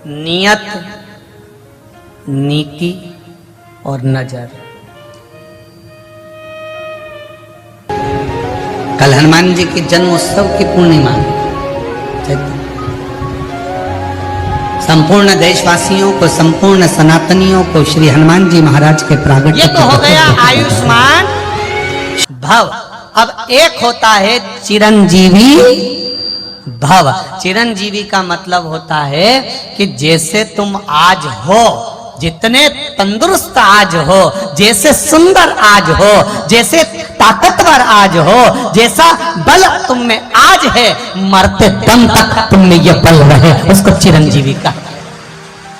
नियत, नीति और नजर। कल हनुमान जी के जन्म उत्सव की पूर्णिमा, संपूर्ण देशवासियों को, संपूर्ण सनातनियों को श्री हनुमान जी महाराज के प्रागट्य। ये तो हो गया आयुष्मान भव। अब एक होता है चिरंजीवी भव। चिरंजीवी का मतलब होता है कि जैसे तुम आज हो, जितने तंदुरुस्त आज हो, जैसे सुंदर आज हो, जैसे ताकतवर आज हो, जैसा बल तुम में आज है, मरते दम तक तुम में यह बल रहे, उसको चिरंजीवी का।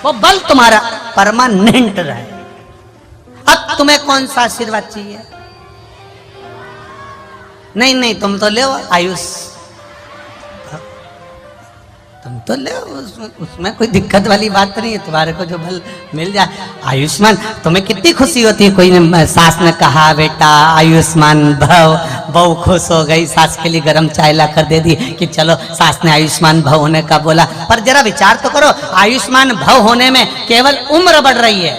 वो बल तुम्हारा परमानेंट रहे। अब तुम्हें कौन सा आशीर्वाद चाहिए? नहीं नहीं, तुम तो ले आयुष, तुम तो ले, उसमें कोई दिक्कत वाली बात नहीं है। तुम्हारे को जो बल मिल जाए। आयुष्मान, तुम्हें कितनी खुशी होती है। कोई ने, सास ने कहा बेटा आयुष्मान भव, बहू खुश हो गई, सास के लिए गर्म चाय ला कर दे दी कि चलो, सास ने आयुष्मान भव होने का बोला। पर जरा विचार तो करो, आयुष्मान भव होने में केवल उम्र बढ़ रही है,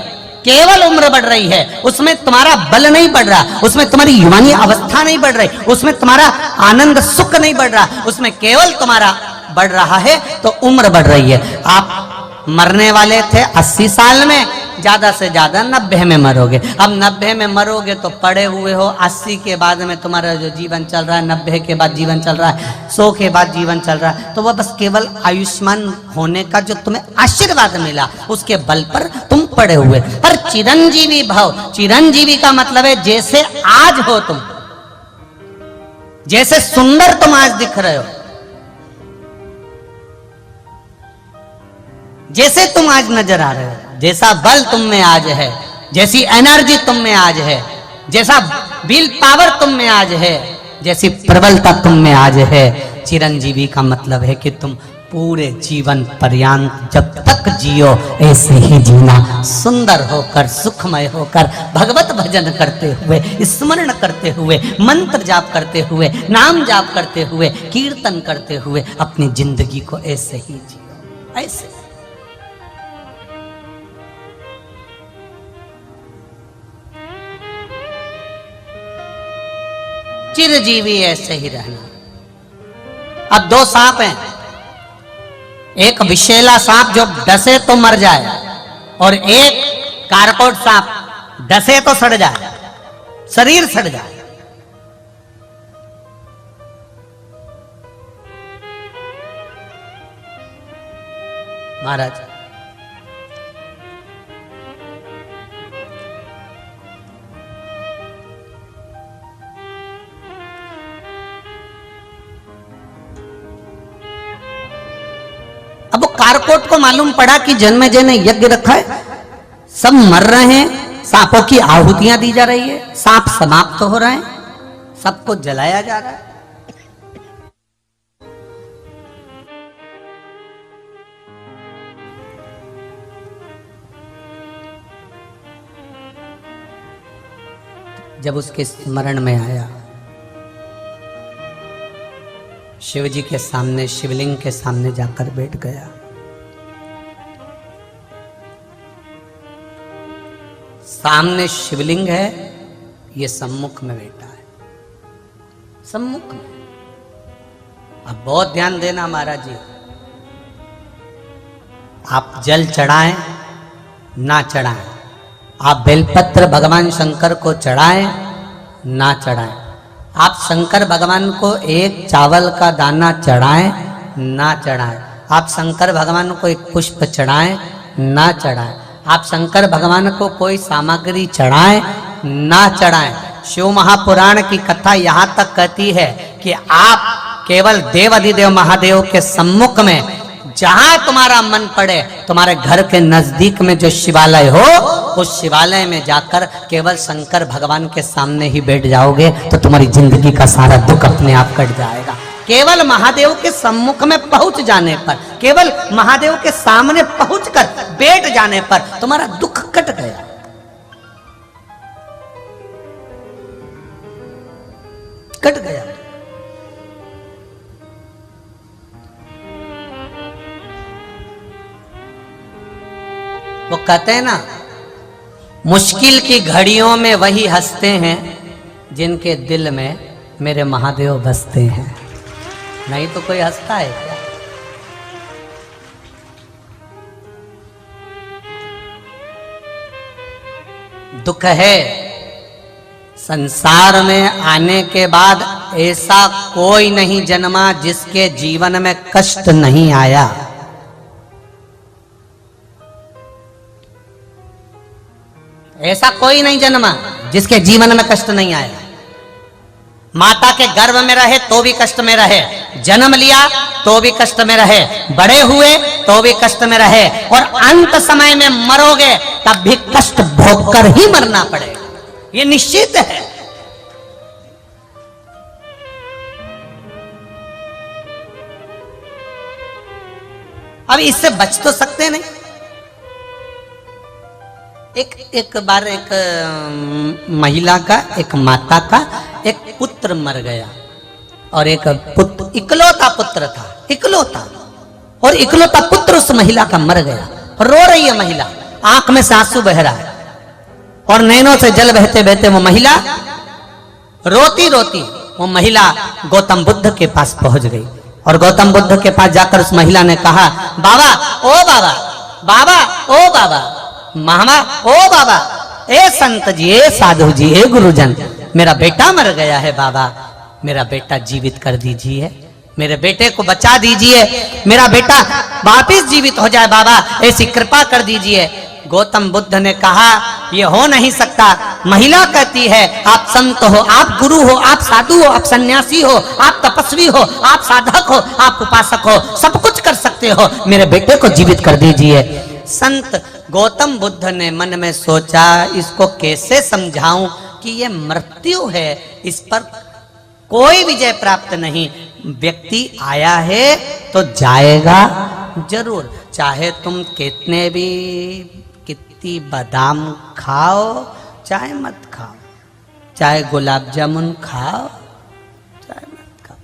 केवल उम्र बढ़ रही है। उसमें तुम्हारा बल नहीं बढ़ रहा, उसमें तुम्हारी युवानी अवस्था नहीं बढ़ रही, उसमें तुम्हारा आनंद सुख नहीं बढ़ रहा, उसमें केवल तुम्हारा बढ़ रहा है तो उम्र बढ़ रही है। आप मरने वाले थे 80 साल में, ज्यादा से ज्यादा 90 में मरोगे। अब 90 में मरोगे तो पड़े हुए हो। 80 के बाद में तुम्हारा जो जीवन चल रहा है, 90 के बाद जीवन चल रहा है, 100 के बाद जीवन चल रहा है, तो वह बस केवल आयुष्मान होने का जो तुम्हें आशीर्वाद मिला, उसके बल पर तुम पड़े हुए। पर चिरंजीवी भव, चिरंजीवी का मतलब है जैसे आज हो तुम, जैसे सुंदर तुम आज दिख रहे हो, जैसे तुम आज नजर आ रहे हो, जैसा बल तुम में आज है, जैसी एनर्जी तुम में आज है, जैसा विल पावर तुम में आज है, जैसी प्रबलता तुम में आज है। चिरंजीवी का मतलब है कि तुम पूरे जीवन पर्यंत जब तक जियो ऐसे ही जीना, सुंदर होकर, सुखमय होकर, भगवत भजन करते हुए, स्मरण करते हुए, मंत्र जाप करते हुए, नाम जाप करते हुए, कीर्तन करते हुए अपनी जिंदगी को ऐसे ही जियो। ऐसे चिरजीवी ऐसे ही रहना। अब 2 सांप हैं, एक विषैला सांप जो डसे तो मर जाए, और एक कारकोट सांप डसे तो सड़ जाए, शरीर सड़ जाए। महाराज अब वो कारकोट को मालूम पड़ा कि जन्मे जय ने यज्ञ रखा है, सब मर रहे हैं, सांपों की आहुतियां दी जा रही है, सांप समाप्त हो रहे हैं, सबको जलाया जा रहा है। जब उसके स्मरण में आया, शिव जी के सामने, शिवलिंग के सामने जाकर बैठ गया। सामने शिवलिंग है, ये सम्मुख में बैठा है, सम्मुख में। अब बहुत ध्यान देना महाराज जी, आप जल चढ़ाएं ना चढ़ाएं, आप बेलपत्र भगवान शंकर को चढ़ाएं ना चढ़ाएं, आप शंकर भगवान को एक चावल का दाना चढ़ाएं ना चढ़ाएं, आप शंकर भगवान को एक पुष्प चढ़ाएं ना चढ़ाएं, आप शंकर भगवान को कोई सामग्री चढ़ाएं ना चढ़ाएं। शिव महापुराण की कथा यहाँ तक कहती है कि आप केवल देव अधिदेव महादेव के सम्मुख में, जहां तुम्हारा मन पड़े, तुम्हारे घर के नजदीक में जो शिवालय हो, उस शिवालय में जाकर केवल शंकर भगवान के सामने ही बैठ जाओगे तो तुम्हारी जिंदगी का सारा दुख अपने आप कट जाएगा। केवल महादेव के सम्मुख में पहुंच जाने पर, केवल महादेव के सामने पहुंचकर बैठ जाने पर तुम्हारा दुख कट गया। कट गया। वो कहते हैं ना, मुश्किल की घड़ियों में वही हंसते हैं जिनके दिल में मेरे महादेव बसते हैं। नहीं तो कोई हंसता है क्या? दुख है संसार में आने के बाद ऐसा कोई नहीं जन्मा जिसके जीवन में कष्ट नहीं आया। ऐसा कोई नहीं जन्मा जिसके जीवन में कष्ट नहीं आया। माता के गर्भ में रहे तो भी कष्ट में रहे, जन्म लिया तो भी कष्ट में रहे, बड़े हुए तो भी कष्ट में रहे, और अंत समय में मरोगे तब भी कष्ट भोगकर ही मरना पड़ेगा। ये निश्चित है। अब इससे बच तो सकते नहीं। एक बार एक महिला का, एक माता का एक पुत्र मर गया, और एक पुत्र, इकलौता पुत्र था, इकलौता, और इकलौता पुत्र उस महिला का मर गया। रो रही है महिला, आंख में से आंसू बह रहा है और नैनों से जल बहते बहते वो महिला रोती रोती वो महिला गौतम बुद्ध के पास पहुंच गई। और गौतम बुद्ध के पास जाकर उस महिला ने कहा, बाबा, ओ बाबा, बाबा, ओ बाबा, मामा, ओ बाबा, ए संत जी, ए साधु जी, ए गुरुजन, मेरा बेटा मर गया है बाबा, मेरा बेटा जीवित कर दीजिए, मेरे बेटे को बचा दीजिए, मेरा बेटा वापिस जीवित हो जाए बाबा, ऐसी कृपा कर दीजिए। गौतम बुद्ध ने कहा, यह हो नहीं सकता। महिला कहती है, आप संत हो, आप गुरु हो, आप साधु हो, आप सन्यासी हो, आप तपस्वी हो, आप साधक हो, आप उपासक हो, सब कुछ कर सकते हो, मेरे बेटे को जीवित कर दीजिए। संत गौतम बुद्ध ने मन में सोचा, इसको कैसे समझाऊं कि ये मृत्यु है, इस पर कोई विजय प्राप्त नहीं। व्यक्ति आया है तो जाएगा जरूर, चाहे तुम कितने भी कितनी बादाम खाओ, चाहे मत खाओ, चाहे गुलाब जामुन खाओ, चाहे मत खाओ,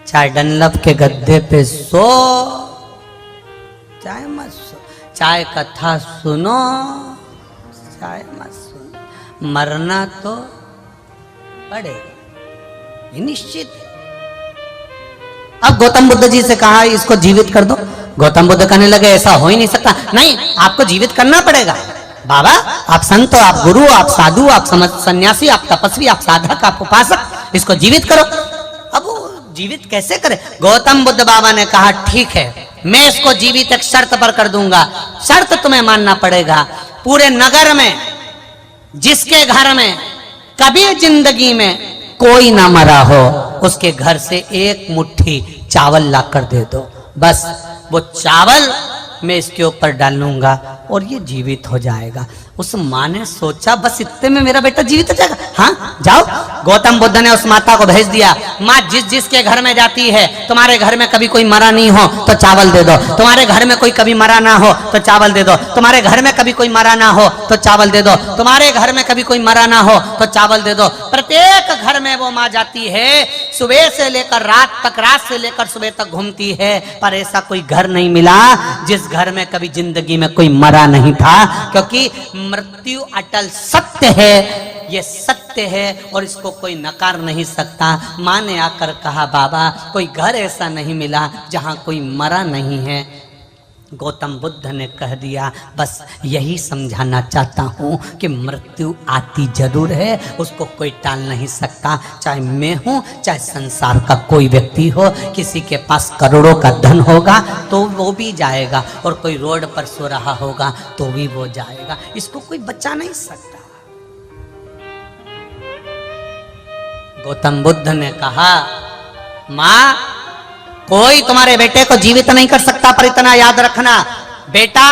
चाहे डनलप के गद्दे पे सो, चाहे मत सो, चाहे कथा सुनो, चाहे मत सुनो, मरना तो पड़ेगा, ये निश्चित है। अब गौतम बुद्ध जी से कहा, इसको जीवित कर दो। गौतम बुद्ध कहने लगे, ऐसा हो ही नहीं सकता, नहीं, आपको जीवित करना पड़ेगा बाबा, आप संत हो, आप गुरु, आप साधु, आप सन्यासी, आप तपस्वी, आप साधक, आप उपासक, इसको जीवित करो। अब वो जीवित कैसे करे? गौतम बुद्ध बाबा ने कहा, ठीक है, मैं इसको जीवित एक शर्त पर कर दूंगा। शर्त तुम्हें मानना पड़ेगा, पूरे नगर में जिसके घर में कभी जिंदगी में कोई ना मरा हो, उसके घर से एक मुट्ठी चावल लाकर दे दो, बस वो चावल मैं इसके ऊपर डालूंगा और ये जीवित हो जाएगा। उस माँ ने सोचा, बस इतने में मेरा बेटा जीवित हो जाएगा, हाँ जाओ। गौतम बुद्ध ने उस माता को भेज दिया, माँ जिसके घर में जाती है, तुम्हारे घर में कभी कोई मरा नहीं हो तो चावल दे दो, तुम्हारे घर में कोई कभी मरा ना हो तो चावल दे दो, तुम्हारे घर में कभी कोई मरा ना हो तो चावल दे दो, तुम्हारे घर में कभी कोई मरा ना हो तो चावल दे दो। प्रत्येक घर में वो माँ जाती है, सुबह से लेकर रात तक, रात से लेकर सुबह तक घूमती है, पर ऐसा कोई घर नहीं मिला जिस घर में कभी जिंदगी में कोई मरा नहीं था, क्योंकि मृत्यु अटल सत्य है, ये सत्य है और इसको कोई नकार नहीं सकता। माँ ने आकर कहा, बाबा, कोई घर ऐसा नहीं मिला जहां कोई मरा नहीं है। गौतम बुद्ध ने कह दिया, बस यही समझाना चाहता हूँ कि मृत्यु आती जरूर है, उसको कोई टाल नहीं सकता, चाहे मैं हूँ, चाहे संसार का कोई व्यक्ति हो। किसी के पास करोड़ों का धन होगा तो वो भी जाएगा, और कोई रोड पर सो रहा होगा तो भी वो जाएगा, इसको कोई बचा नहीं सकता। गौतम बुद्ध ने कहा, माँ, कोई तुम्हारे बेटे को जीवित नहीं कर सकता, पर इतना याद रखना, बेटा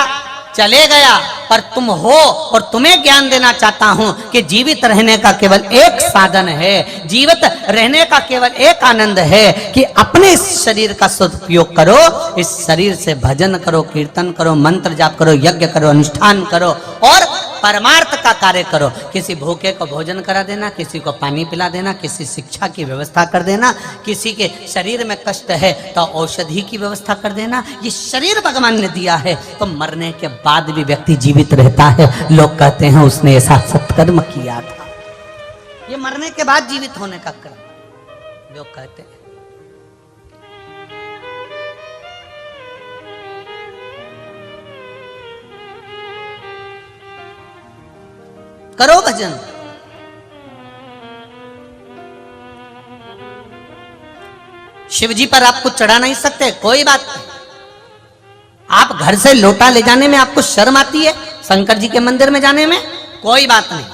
चले गया पर तुम हो, और तुम्हें ज्ञान देना चाहता हूं कि जीवित रहने का केवल एक साधन है, जीवित रहने का केवल एक आनंद है कि अपने इस शरीर का सदुपयोग करो, इस शरीर से भजन करो, कीर्तन करो, मंत्र जाप करो, यज्ञ करो, अनुष्ठान करो, और परमार्थ का कार्य करो। किसी भूखे को भोजन करा देना, किसी को पानी पिला देना, किसी शिक्षा की व्यवस्था कर देना, किसी के शरीर में कष्ट है तो औषधि की व्यवस्था कर देना। ये शरीर भगवान ने दिया है, तो मरने के बाद भी व्यक्ति जीवित रहता है। लोग कहते हैं उसने ऐसा सत्कर्म किया था। ये मरने के बाद जीवित होने का कर्म लोग कहते हैं। करो भजन। शिव जी पर आप कुछ चढ़ा नहीं सकते, कोई बात नहीं। आप घर से लोटा ले जाने में आपको शर्म आती है, शंकर जी के मंदिर में जाने में कोई बात नहीं।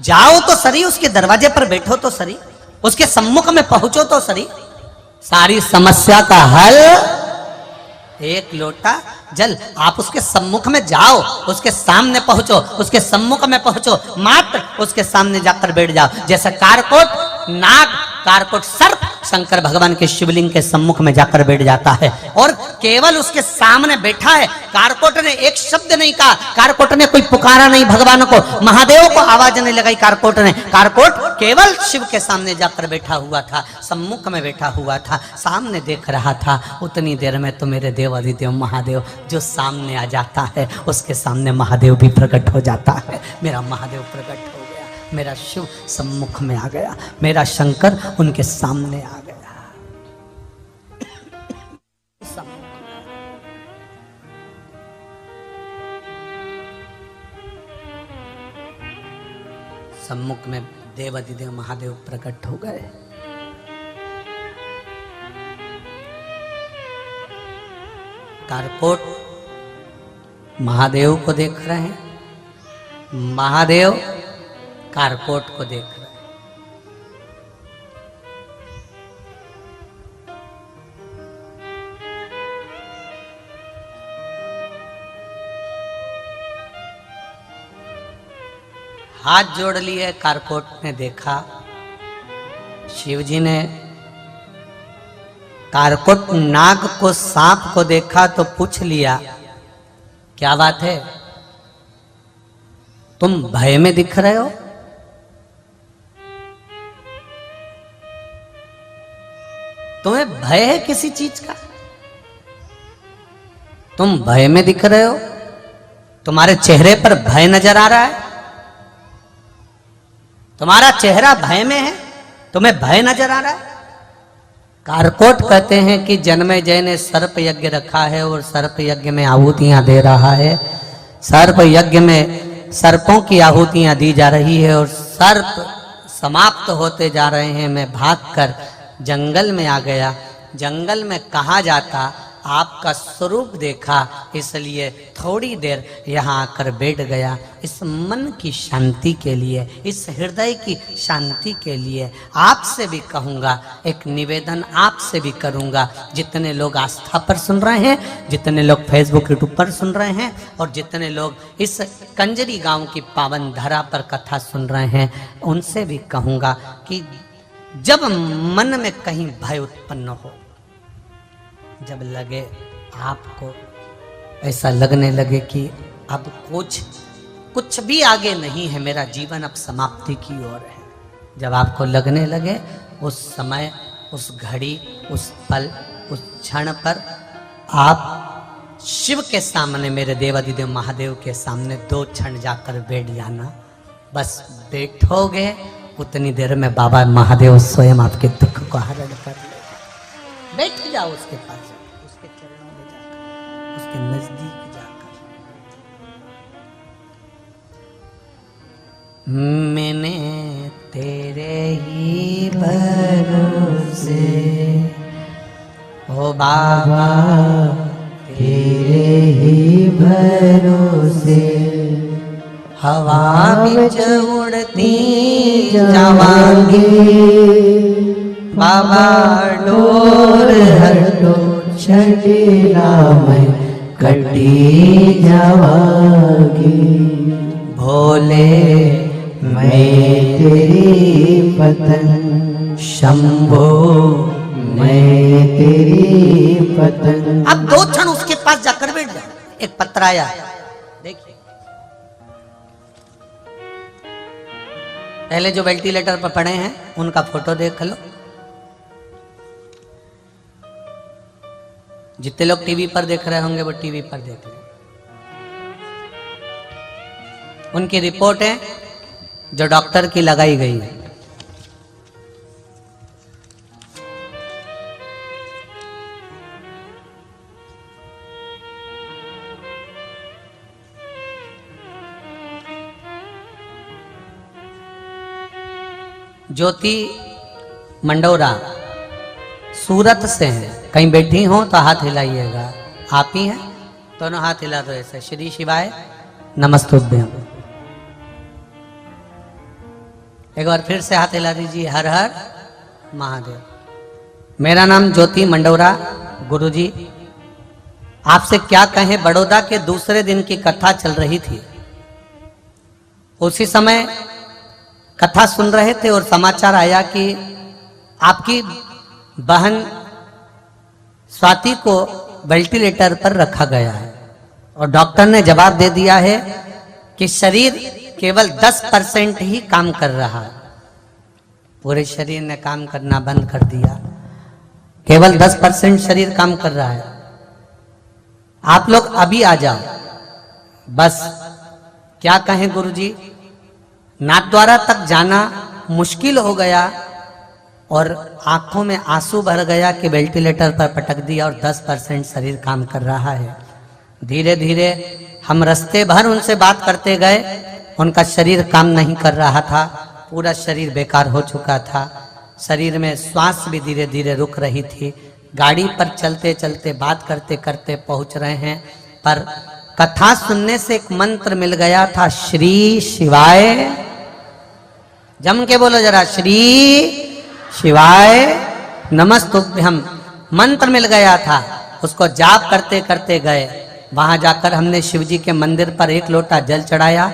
जाओ तो सरी, उसके दरवाजे पर बैठो तो सरी, उसके सम्मुख में पहुंचो तो सरी। सारी समस्या का हल एक लोटा जल। आप उसके सम्मुख में जाओ, उसके सामने पहुंचो, उसके सम्मुख में पहुंचो, मात्र उसके सामने जाकर बैठ जाओ। जैसे कारकोट नाग, कारकोट सर्प शंकर भगवान के शिवलिंग के सम्मुख में जाकर बैठ जाता है और केवल उसके सामने बैठा है। कारकोट ने एक शब्द नहीं कहा, कारकोट ने कोई पुकारा नहीं भगवान को, महादेव को आवाज नहीं लगाई कारकोट ने। कारकोट केवल शिव के सामने जाकर बैठा हुआ था, सम्मुख में बैठा हुआ था, सामने देख रहा था। उतनी देर में तो मेरे देव अधिदेव महादेव जो सामने आ जाता है, उसके सामने महादेव भी प्रकट हो जाता है। मेरा महादेव प्रकट हो गया, मेरा शिव सम्मुख में आ गया, मेरा शंकर उनके सामने आ गया। सम्मुख में देव अधिदेव महादेव प्रकट हो गए। कारकोट महादेव को देख रहे हैं, महादेव कारकोट को देख रहे हैं। हाथ जोड़ लिए, कारकोट ने देखा, शिवजी ने कारकोट नाग को, सांप को देखा तो पूछ लिया, क्या बात है, तुम भय में दिख रहे हो? तुम्हें भय है किसी चीज का? तुम भय में दिख रहे हो? तुम्हारे चेहरे पर भय नजर आ रहा है? तुम्हारा चेहरा भय में है, तुम्हें भय नजर आ रहा है? कारकोट कहते हैं कि जन्मेजय ने सर्प यज्ञ रखा है और सर्प यज्ञ में आहुतियां दे रहा है। सर्प यज्ञ में सर्पों की आहुतियां दी जा रही है और सर्प समाप्त होते जा रहे हैं। मैं भागकर जंगल में आ गया, जंगल में कहाँ जाता, आपका स्वरूप देखा, इसलिए थोड़ी देर यहाँ आकर बैठ गया। इस मन की शांति के लिए, इस हृदय की शांति के लिए आपसे भी कहूँगा, एक निवेदन आपसे भी करूँगा। जितने लोग आस्था पर सुन रहे हैं, जितने लोग फेसबुक यूट्यूब पर सुन रहे हैं और जितने लोग इस कंजरी गांव की पावन धरा पर कथा सुन रहे हैं, उनसे भी कहूँगा कि जब मन में कहीं भय उत्पन्न हो, जब लगे आपको ऐसा लगने लगे कि अब कुछ भी आगे नहीं है, मेरा जीवन अब समाप्ति की ओर है, जब आपको लगने लगे, उस समय, उस घड़ी, उस पल, उस क्षण पर आप शिव के सामने, मेरे देवाधिदेव महादेव के सामने 2 क्षण जाकर बैठ जाना। बस बैठोगे, उतनी देर में बाबा महादेव स्वयं आपके दुख को हरण कर लेगा। बैठ जाओ उसके पास, उसके चरणों में जाकर, उसके नजदीक जाकर। मैंने तेरे ही भरोसे, ओ बाबा तेरे ही भरोसे, हवा बिच उड़ती जावांगी, बाबा डोर हटो छड़ीला मैं कटी जावांगी, भोले मैं तेरी पतंग, शंभो मैं तेरी पतंग। अब 2 क्षण उसके पास जाकर बैठ जाओ। एक पत्र आया, देखिए, पहले जो वेंटिलेटर पर पड़े हैं उनका फोटो देख लो। जितने लोग टीवी पर देख रहे होंगे वो टीवी पर देख लें। उनकी रिपोर्ट है जो डॉक्टर की लगाई गई है। ज्योति मंडोरा सूरत से हैं। कहीं बैठी हो तो हाथ हिलाइएगा। आप ही हैं? दोनों हाथ हिला दो ऐसे। श्री शिवाय नमस्तुभ्यम। एक बार फिर से हाथ हिला दीजिए। हर हर महादेव। मेरा नाम ज्योति मंडोरा। गुरुजी आपसे क्या कहें, बड़ौदा के दूसरे दिन की कथा चल रही थी। उसी समय कथा सुन रहे थे और समाचार आया कि आपकी बहन स्वाति को वेंटिलेटर पर रखा गया है और डॉक्टर ने जवाब दे दिया है कि शरीर केवल 10% ही काम कर रहा है। पूरे शरीर ने काम करना बंद कर दिया। केवल 10% शरीर काम कर रहा है। आप लोग अभी आ जाओ। बस क्या कहें गुरुजी, नाथद्वारा तक जाना मुश्किल हो गया और आंखों में आंसू भर गया कि वेंटिलेटर पर पटक दिया और 10% शरीर काम कर रहा है। धीरे धीरे हम रास्ते भर उनसे बात करते गए। उनका शरीर काम नहीं कर रहा था। पूरा शरीर बेकार हो चुका था। शरीर में श्वास भी धीरे धीरे रुक रही थी। गाड़ी पर चलते चलते बात करते करते पहुंच रहे हैं, पर कथा सुनने से एक मंत्र मिल गया था। श्री शिवाय, जम के बोलो जरा, श्री शिवाय नमस्तुभ्यम मंत्र मिल गया था। उसको जाप करते करते गए। वहां जाकर हमने शिव जी के मंदिर पर एक लोटा जल चढ़ाया।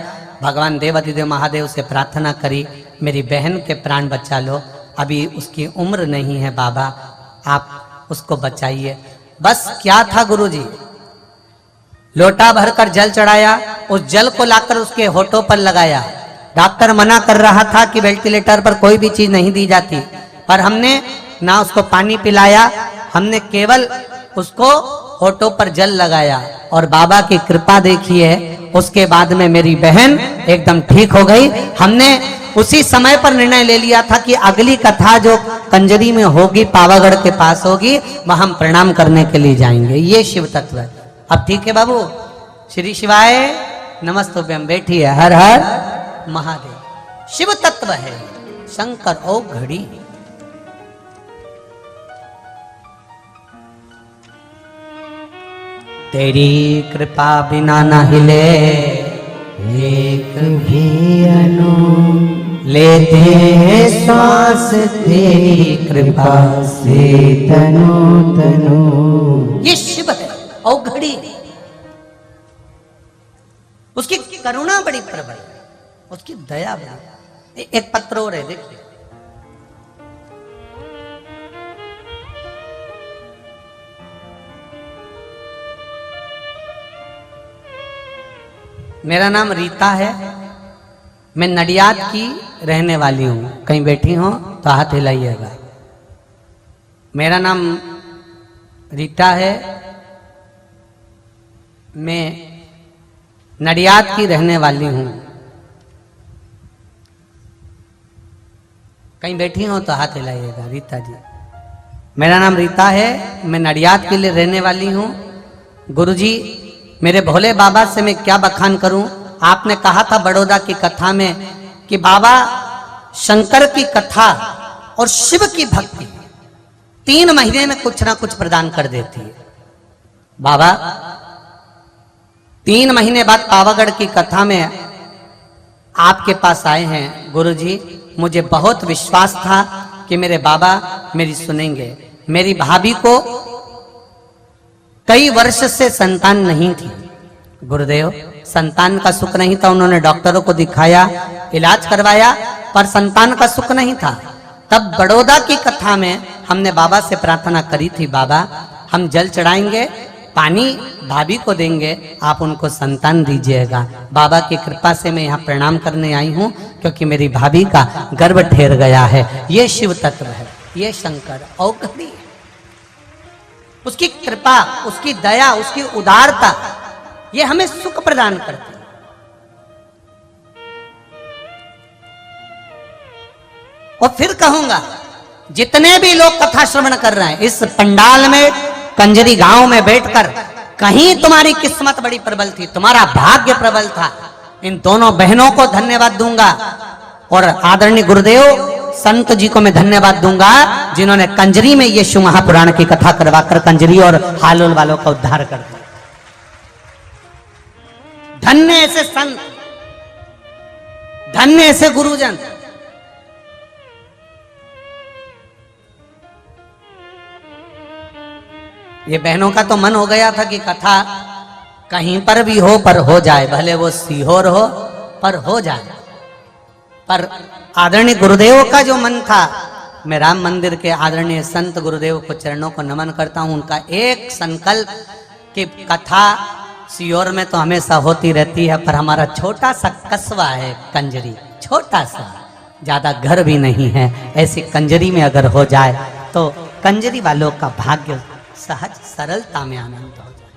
भगवान देवाधिदेव महादेव से प्रार्थना करी, मेरी बहन के प्राण बचा लो। अभी उसकी उम्र नहीं है बाबा, आप उसको बचाइए। बस क्या था गुरुजी, लोटा भरकर जल चढ़ाया। उस जल को लाकर उसके होठों पर लगाया। डॉक्टर मना कर रहा था कि वेंटिलेटर पर कोई भी चीज नहीं दी जाती, पर हमने ना उसको पानी पिलाया, हमने केवल उसको होठों पर जल लगाया और बाबा की कृपा देखिए। उसके बाद में मेरी बहन एकदम ठीक हो गई। हमने उसी समय पर निर्णय ले लिया था कि अगली कथा जो कंजरी में होगी, पावागढ़ के पास होगी, वहां हम प्रणाम करने के लिए जाएंगे। ये शिव तत्व है। अब ठीक है बाबू, श्री शिवाय नमस्तुभ्यम। बैठिए। हर हर महादेव। शिव तत्व है शंकर ओ घड़ी। तेरी कृपा बिना न हिले एक भी अणु, लेते हैं श्वास तेरी कृपा से तनु तनु। ये शिव है ओ घड़ी। उसकी करुणा बड़ी प्रबल, उसकी दया बड़ी। एक पत्र और है, देखिए। मेरा नाम रीता है। मैं नडियाद की रहने वाली हूं। कहीं बैठी हो तो हाथ हिलाइएगा। मेरा नाम रीता है। मैं नडियाद की रहने वाली हूं। कहीं बैठी हो तो हाथ हिलाइएगा। रीता जी, मेरा नाम रीता है। मैं नडियाद के लिए रहने वाली हूं। गुरुजी, मेरे भोले बाबा से मैं क्या बखान करूं। आपने कहा था बड़ौदा की कथा में कि बाबा शंकर की कथा और शिव की भक्ति 3 महीने में कुछ ना कुछ प्रदान कर देती है। बाबा 3 महीने बाद पावागढ़ की कथा में आपके पास आए हैं। गुरुजी, मुझे बहुत विश्वास था कि मेरे बाबा मेरी सुनेंगे। मेरी भाभी को कई वर्ष से संतान नहीं थी। गुरुदेव, संतान का सुख नहीं था। उन्होंने डॉक्टरों को दिखाया, इलाज करवाया, पर संतान का सुख नहीं था। तब बड़ौदा की कथा में हमने बाबा से प्रार्थना करी थी, बाबा हम जल चढ़ाएंगे पानी भाभी को देंगे, आप उनको संतान दीजिएगा। बाबा की कृपा से मैं यहाँ प्रणाम करने आई हूँ, क्योंकि मेरी भाभी का गर्भ ठहर गया है। ये शिव तत्व है, ये शंकर औघड़ी है। उसकी कृपा, उसकी दया, उसकी उदारता, ये हमें सुख प्रदान करती है। और फिर कहूंगा, जितने भी लोग कथा श्रवण कर रहे हैं इस पंडाल में, कंजरी गांव में बैठकर, कहीं तुम्हारी किस्मत बड़ी प्रबल थी, तुम्हारा भाग्य प्रबल था। इन दोनों बहनों को धन्यवाद दूंगा, और आदरणीय गुरुदेव संत जी को मैं धन्यवाद दूंगा, जिन्होंने कंजरी में ये शिव महापुराण की कथा करवाकर कंजरी और हालोल वालों का उद्धार कर दिया। धन्य ऐसे संत, धन्य ऐसे गुरुजन। ये बहनों का तो मन हो गया था कि कथा कहीं पर भी हो पर हो जाए, भले वो सीहोर हो पर हो जाए। पर आदरणीय गुरुदेव का जो मन था, मैं राम मंदिर के आदरणीय संत गुरुदेव को चरणों को नमन करता हूं। उनका एक संकल्प कि कथा सीहोर में तो हमेशा होती रहती है, पर हमारा छोटा सा कस्बा है कंजरी, छोटा सा, ज्यादा घर भी नहीं है, ऐसी कंजरी में अगर हो जाए तो कंजरी वालों का भाग्य सहज सरलता में आनंद हो जाए।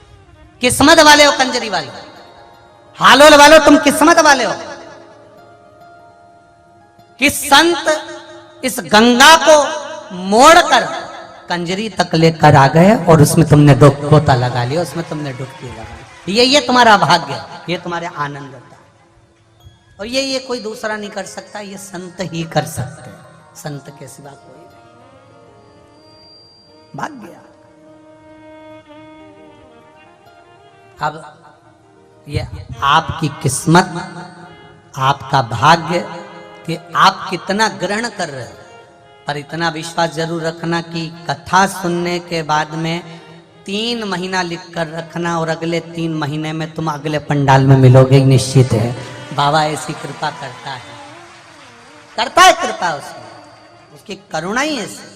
किस्मत वाले हो कंजरी वाले, हालोल वालों तुम किस्मत वाले हो कि संत इस गंगा को मोड़कर कंजरी तक लेकर आ गए, और उसमें तुमने गोता लगा लिया, उसमें तुमने डुबकी लगाई। ये तुम्हारा भाग्य, ये तुम्हारे आनंद होता है। और ये कोई दूसरा नहीं कर सकता, ये संत ही कर सकते हैं, संत के सिवा कोई नहीं। भाग्य। अब ये आपकी किस्मत, आपका भाग्य कि आप कितना ग्रहण कर रहे हो। पर इतना विश्वास जरूर रखना कि कथा सुनने के बाद में 3 महीना लिख कर रखना, और अगले 3 महीने में तुम अगले पंडाल में मिलोगे, निश्चित है। बाबा ऐसी कृपा करता है, करता है कृपा, उसमें उसकी करुणा ही ऐसी।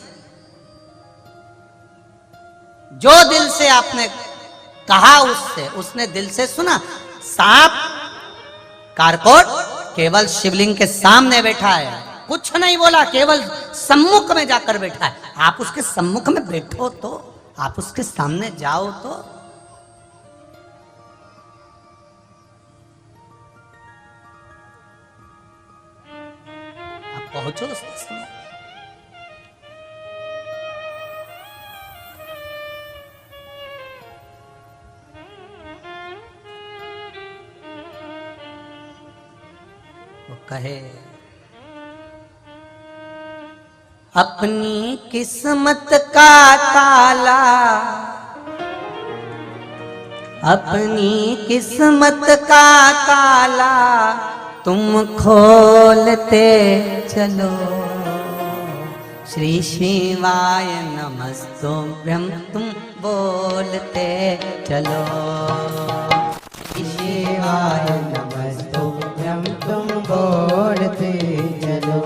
जो दिल से आपने कहा उससे, उसने दिल से सुना। सांप कारकोट केवल शिवलिंग के सामने बैठा है, कुछ नहीं बोला, केवल सम्मुख में जाकर बैठा है। आप उसके सम्मुख में बैठो तो, आप उसके सामने जाओ तो। आप पहुंचो उसके सामने। कहे अपनी किस्मत का ताला, अपनी किस्मत का ताला तुम खोलते चलो। श्री शिवाय नमस्तुभ्यं तुम बोलते चलो। श्री शिवाय नमस्तुभ्यं तुम बोलते चलो।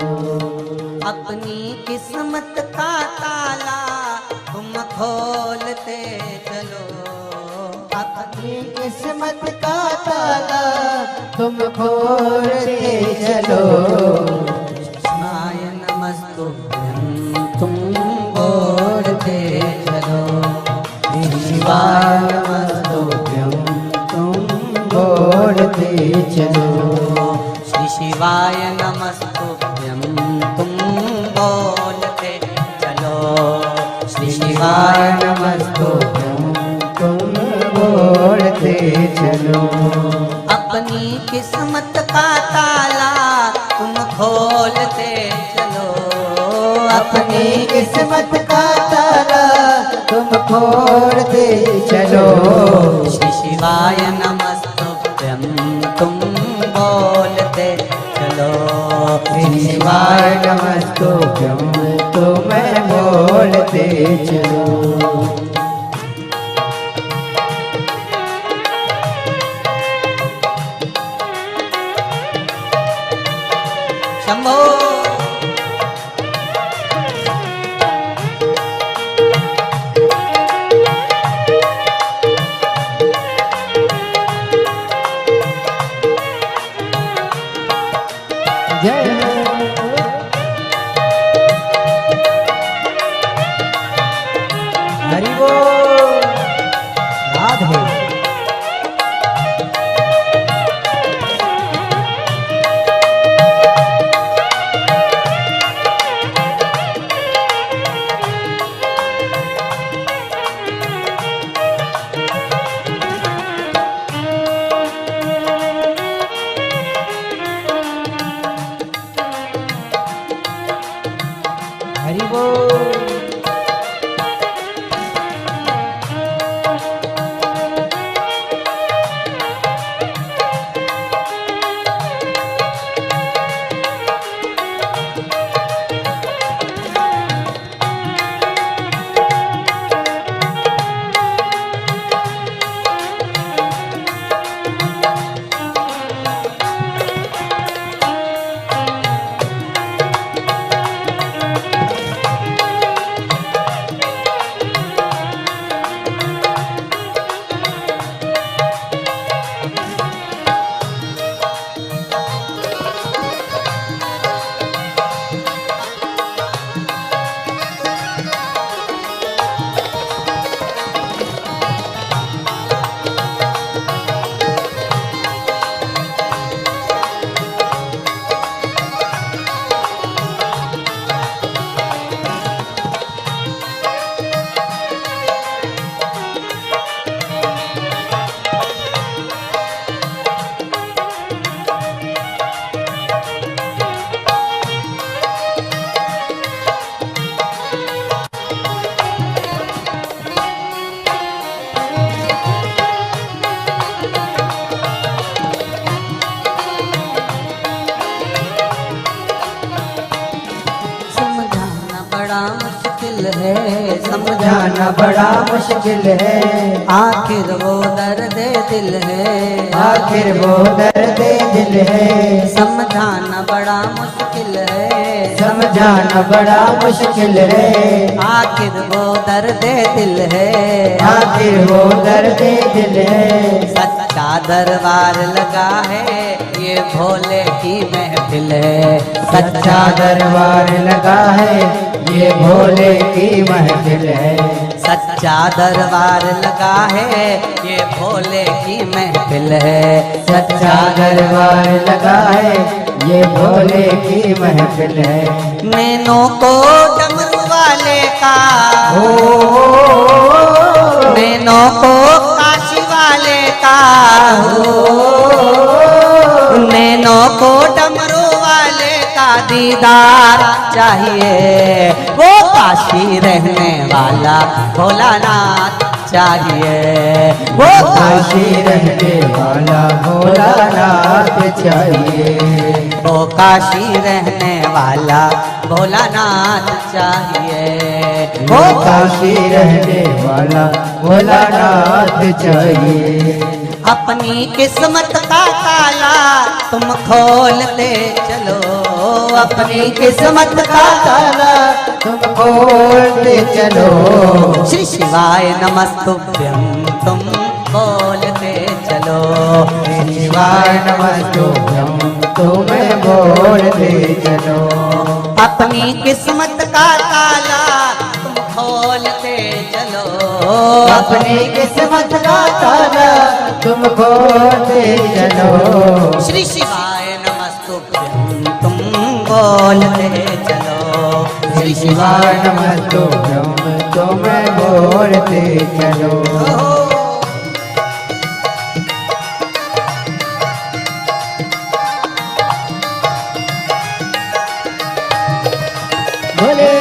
अपनी किस्मत का ताला तुम खोलते चलो। अपनी किस्मत का ताला तुम खोलते चलो। शिवाय नमस्तुभ्यं तुम बोलते चलो। शिवाय नमस्तुभ्यं तुम बोलते चलो। श्री शिवाय नमस्तुभ्यं तुम बोलते चलो। श्री शिवाय नमस्तुभ्यं तुम बोलते चलो। अपनी किस्मत का ताला तुम खोलते चलो। अपनी किस्मत का ताला तुम खोलते चलो। श्री शिवाय नमस्तुभ्यं तुम बोलते चलो। श्री शिवाय नमस्तुभ्यं तुम बोलते चलो। शंभो जय हो। हरि बोल। राधे। हरि बोल। समझाना बड़ा मुश्किल है, समझाना बड़ा मुश्किल है, आखिर वो दर्द दिल है, आखिर वो दर्द दिल है, समझाना बड़ा मुश्किल है, समझाना बड़ा मुश्किल है, आखिर वो दर्द दिल है, आखिर वो दर्द दिल है। सच्चा दरबार लगा है, ये भोले की महफिल है, सच्चा दरबार लगा है, ये भोले की महफिल है, सच्चा दरबार लगा है, ये भोले की महफिल है, सच्चा दरबार लगा है, ये भोले की महफिल है। नैनों को डमरू वाले का, नैनों को काशी वाले का, नैनों को डमरू वाले का दीदार चाहिए, वो काशी रहने वाला भोलानाथ चाहिए, वो काशी रहने वाला भोलानाथ चाहिए, वो काशी रहने वाला भोलानाथ चाहिए, वो काशी रहने वाला भोलानाथ चाहिए। अपनी किस्मत का ताला तुम खोलते चलो, अपनी किस्मत का ताला तुम खोलते चलो, श्री शिवाय नमस्तुभ्यं तुम बोलते चलो, शिवाय नमस्तुभ्यं तुम्हें बोलते चलो, अपनी किस्मत का ताला तुम खोलते चलो, अपनी किस्मत का ताला तुम खोलते चलो, श्री शिवाय नमस्तुभ्यं तुम बोलते चलो, श्री शिवाय नमस्तुभ्यं तुम्हें बोलते चलो। बोले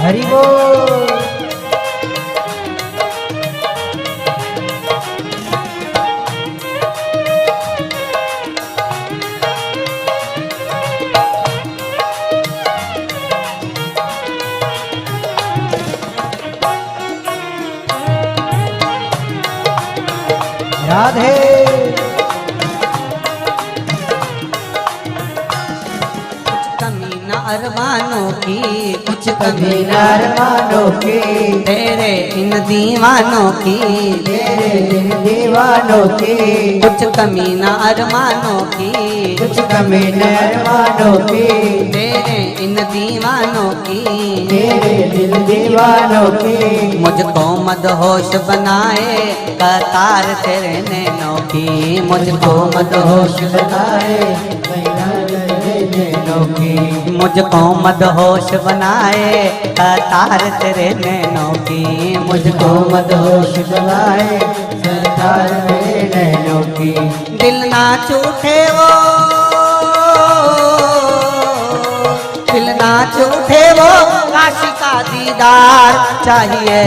हरि बोल। राधे कमी न अरमानों की, कुछ कभी नारमानों की, तेरे इन दीवानों की, तेरे इन दीवानों की, कुछ कमी न अरमानों की, कुछ कमी नारमानों की, तेरे इन दीवानों की, तेरे दिल दीवानों की। मुझको मदहोश बनाए कतार तेरे नैनों की, मुझको मदहोश बनाए नैनों की, मुझको मदहोश बनाए कतार तेरे नैनों की, मुझको मदहोश बनाए सरकार मेरे नैनों की। दिल ना छूटे वो, दिल ना छूटे वो, काशी का दीदार चाहिए,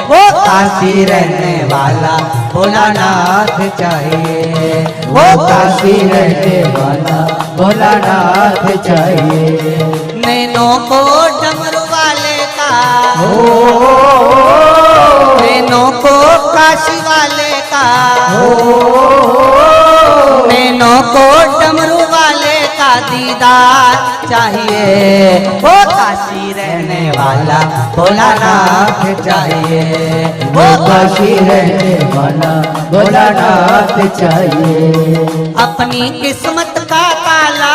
वो काशी रहने वाला भोलानाथ चाहिए, वो काशी रहने वाला भोलानाथ चाहिए। नैनों को डमरू वाले का, ओ नैनों को काशी वाले का, नैनों को डमरू वाले का दीदार चाहिए, वो काशी रहने वाला भोलानाथ चाहिए, वो काशी रहने वाला भोलानाथ चाहिए। अपनी किस्मत का ताला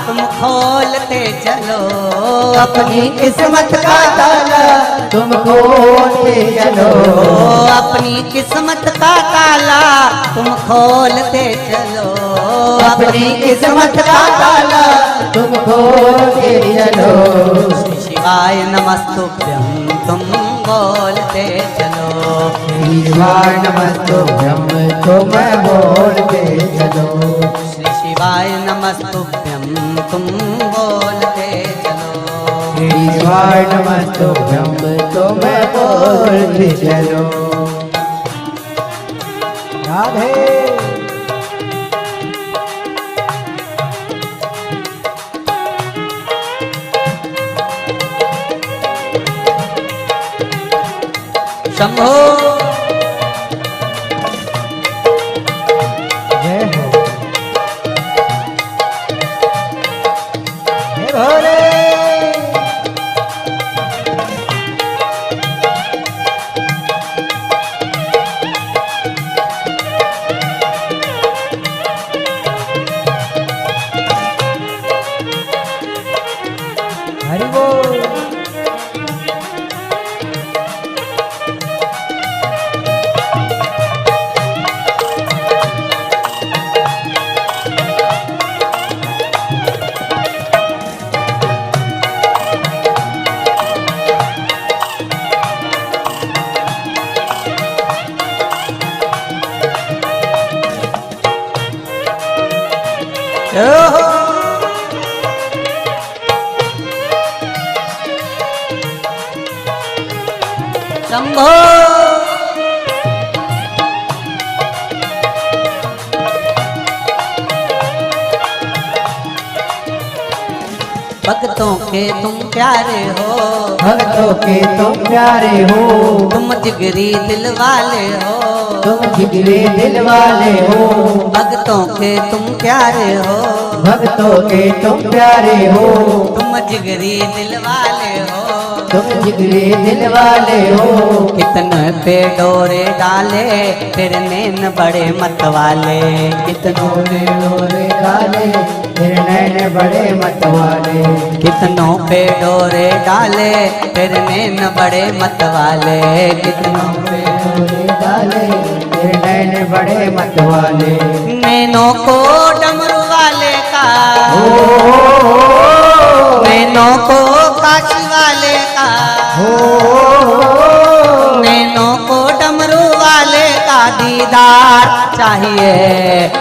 तुम खोलते चलो, अपनी किस्मत का ताला तुम खोलते चलो, अपनी किस्मत का ताला तुम खोलते चलो, अपनी किस्मत का ताला तुम खोलते चलो। श्री शिवाय नमस्तुभ्यं तुम बोलते चलो, शिवाय नमस्तुभ्यं तुम बोलते चलो, श्री शिवाय नमस्तुभ्यं तुम बोलते चलो, शिवाय नमस्तुभ्यं तुम बोलते चलो। राधे शंभो जय हो, हे भोले। हरि बोल। ओहो शंभो भक्तों के तुम प्यारे हो, भक्तों के तुम प्यारे हो, तुम जिगरी दिल वाले हो, तुम जिगरे दिल वाले हो, भक्तों के तुम प्यारे हो, भक्तों के तुम प्यारे हो, तुम जिगरी दिल वाले हो, तुम जिगरे दिल वाले हो। कितने पे डोरे डाले तेरे नैन बड़े मत वाले, कितनों ने डोरे डाले तेरे नैन बड़े मत वाले, कितनों पे डोरे डाले तेरे नैन बड़े मत वाले, कितनों पे डोरे डाले तेरे नैन बड़े मत वाले। नैनों को डमरू वाले का, नैनों को काशी वाले का, नैनों को डमरू वाले का दीदार चाहिए,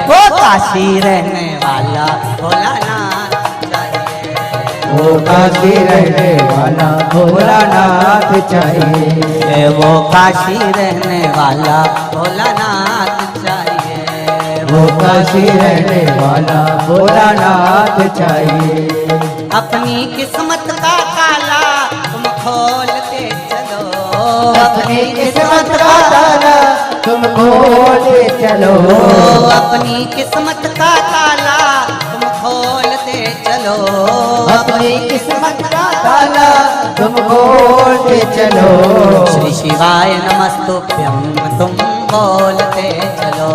वो काशी रहने वाला भोलानाथ चाहिए, वो काशी रहने वाला भोलानाथ चाहिए, वो काशी रहने वाला भोलानाथ चाहिए, वो काशी रहने वाला भोलानाथ चाहिए। अपनी किस्मत का ताला तुम खोलते चलो, अपनी किस्मत का ताला तुम खोलते चलो, अपनी किस्मत का ताला तुम खोलते चलो, अपनी किस्मत का ताला तुम खोलते चलो। श्री शिवाय नमस्तुभ्यं तुम बोलते चलो,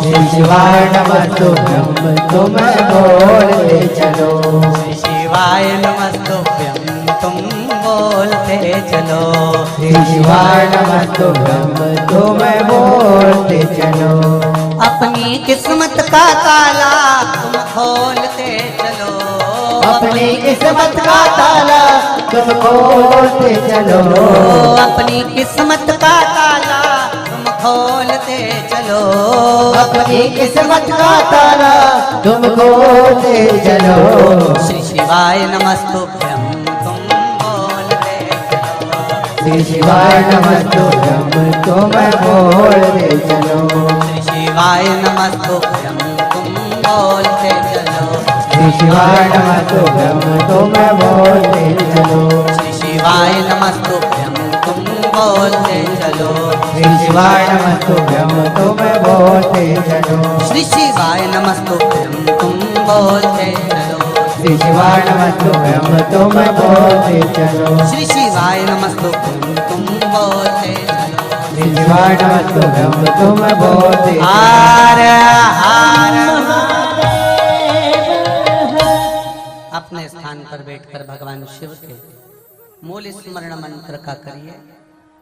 श्री शिवाय नमस्तुभ्यं तुम बोलते चलो, श्री शिवाय नमस्तुभ्यं तुम बोलते चलो, श्री शिवाय नमस्तुभ्यं तुम बोलते चलो। अपनी किस्मत का ताला तुम खोलते चलो, अपनी किस्मत का ताला तुम खोलते चलो, अपनी किस्मत का ताला तुम खोलते चलो, अपनी किस्मत का ताला तुम खोलते चलो। श्री शिवाय नमस्तुभ्यं तुम बोलते चलो, श्री शिवाय नमस्तुभ्यं तुम बोलते चलो, श्री शिवाय नमस्तुभ्यं तुम बोलते चलो, श्री शिवाय नमस्तुभ्यं तुम बोलते चलो, श्री शिवाय नमस्तुभ्यं तुम बोलते चलो, श्री शिवाय नमस्तुभ्यं तुम बोलते चलो, श्री शिवाय नमस्तुभ्यं तुम बोलते चलो, श्री शिवाय नमस्तुभ्यं तुम बोलते चलो, श्री शिवाय नमस्तुभ्यं तुम बोलते चलो, श्री शिवाय नमस्तुभ्यं तुम बोलते चलो। हर हर अपने स्थान पर बैठकर भगवान शिव के मूल स्मरण मंत्र का करिए।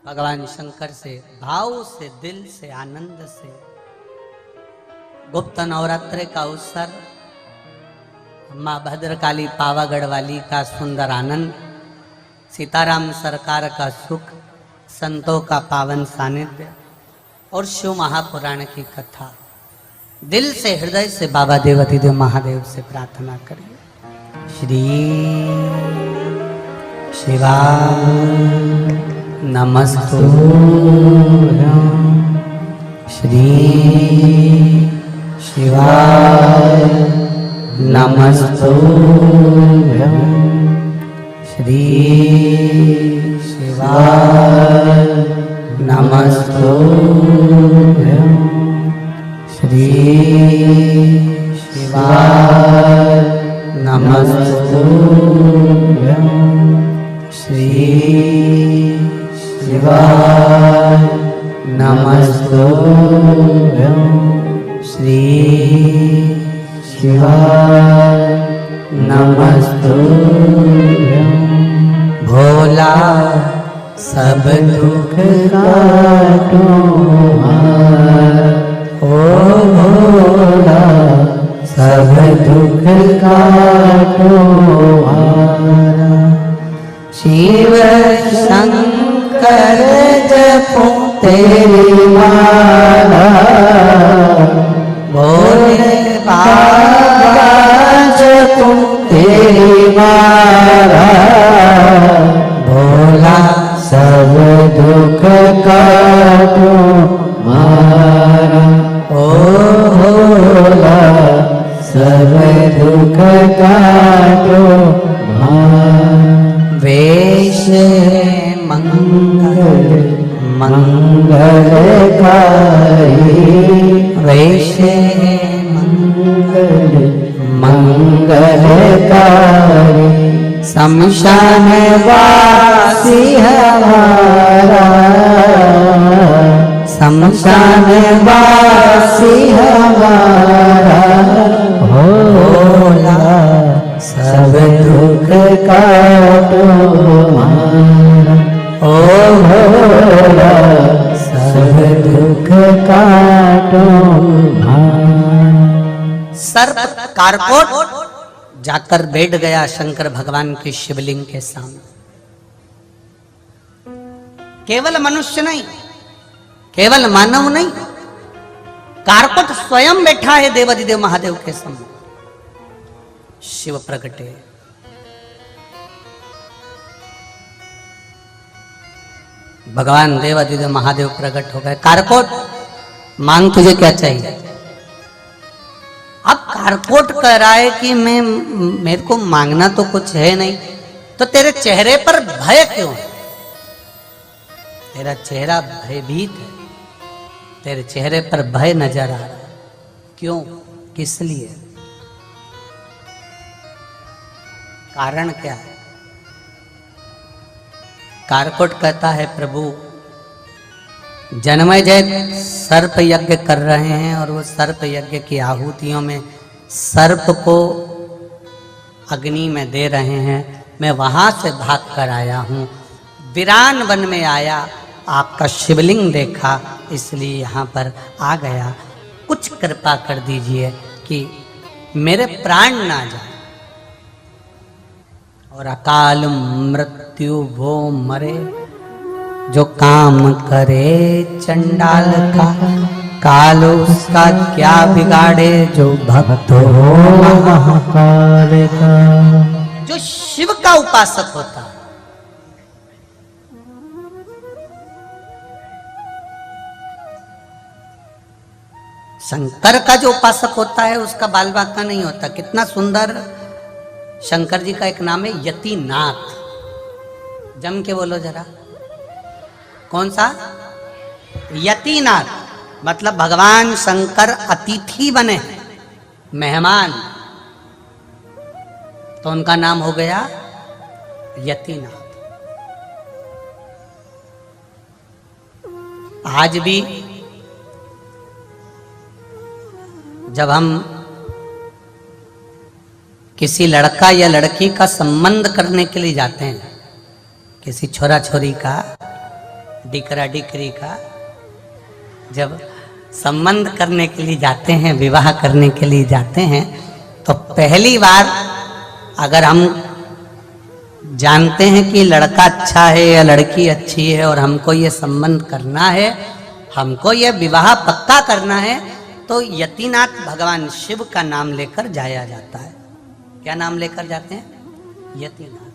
भगवान शंकर से भाव से, दिल से, आनंद से। गुप्त नवरात्र का अवसर, माँ भद्रकाली पावागढ़ वाली का सुंदर आनंद, सीताराम सरकार का सुख, संतों का पावन सानिध्य और शिव महापुराण की कथा। दिल से, हृदय से बाबा देवाधिदेव महादेव से प्रार्थना करिए। श्री शिवाय नमस्तुभ्यं, श्री शिवाय नमस्तुभ्यं, श्री शिवाय नमस्तुभ्यं, श्री शिवाय नमस्तुभ्यं, श्री शिवाय नमस्तुभ्यं, श्री शिवाय नमस्तुभ्यं। भोला सब दुख काटो ओ भोला सब दुख काटो हारा। शिव शंकर जपो तेरी माला, भोले बाबा जपो तेरी माला, भोला सब दुख काटो मारा। ओ भोला सब दुख काटो मारा। वेश मंगल मंगलकारी, वेश मंगल मंगलकारी, शमशान वासी हमारा, शमशान वासी हमारा। भोला सब दुख काटो हमारा, ओ भोला सब दुख काटो हमारा। सर्प कारकोट जाकर बैठ गया शंकर भगवान के शिवलिंग के सामने। केवल मनुष्य नहीं, केवल मानव नहीं, कारकोट स्वयं बैठा है देवाधिदेव महादेव के सामने। शिव प्रगटे, भगवान देवादिदेव महादेव प्रकट हो गए। कारकोट, मांग तुझे क्या चाहिए? अब कारकोट कह रहा है कि मेरे को मांगना तो कुछ है नहीं, तो तेरे चेहरे पर भय क्यों है? तेरा चेहरा भयभीत है, तेरे चेहरे पर भय नजर आ रहा है, क्यों, किस लिए? कारण क्या है? कारकोट कहता है, प्रभु जन्मेजय सर्प यज्ञ कर रहे हैं और वो सर्प यज्ञ की आहुतियों में सर्प को अग्नि में दे रहे हैं। मैं वहां से भाग कर आया हूं, वीरान वन में आया, आपका शिवलिंग देखा, इसलिए यहाँ पर आ गया। कुछ कृपा कर दीजिए कि मेरे प्राण ना जाए और अकाल मृत्यु वो मरे जो काम करे चंडाल का, काल उसका क्या बिगाड़े जो भक्त हो महाकाल का। जो शिव का उपासक होता है, शंकर का जो उपासक होता है उसका बाल बांका नहीं होता। कितना सुंदर शंकर जी का एक नाम है, यतिनाथ। जम के बोलो जरा, कौन सा? यतिनाथ। मतलब भगवान शंकर अतिथि बने, मेहमान, तो उनका नाम हो गया यतिनाथ। आज भी जब हम किसी लड़का या लड़की का संबंध करने के लिए जाते हैं, किसी छोरा छोरी का, डिकरा डिकरी का, जब संबंध करने के लिए जाते हैं, विवाह करने के लिए जाते हैं, तो पहली बार अगर हम जानते हैं कि लड़का अच्छा है या लड़की अच्छी है और हमको ये संबंध करना है, हमको ये विवाह पक्का करना है, तो यतिनाथ भगवान शिव का नाम लेकर जाया जाता है। क्या नाम लेकर जाते हैं? यतिनाथ।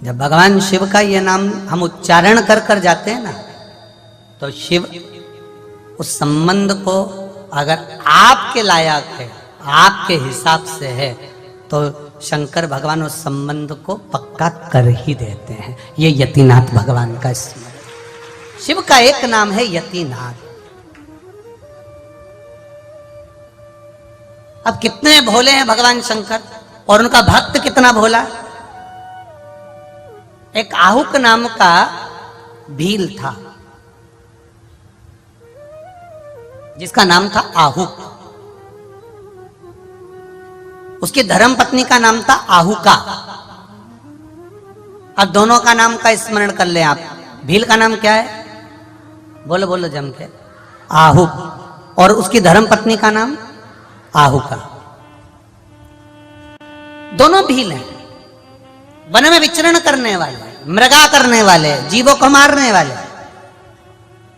जब भगवान शिव का ये नाम हम उच्चारण कर कर जाते हैं ना, तो शिव उस संबंध को अगर आपके लायक है, आपके हिसाब से है, तो शंकर भगवान उस संबंध को पक्का कर ही देते हैं। ये यतिनाथ भगवान का स्मरण। शिव का एक नाम है यतिनाथ। अब कितने भोले हैं भगवान शंकर, और उनका भक्त कितना भोला। एक आहुक नाम का भील था, जिसका नाम था आहुक। उसकी धर्म पत्नी का नाम था आहुका। अब दोनों का नाम का स्मरण कर ले आप। भील का नाम क्या है? बोलो बोलो जम के। आहुक। और उसकी धर्म पत्नी का नाम आहुका। दोनों भील हैं, वन में विचरण करने वाले, मृगा करने वाले, जीवों को मारने वाले,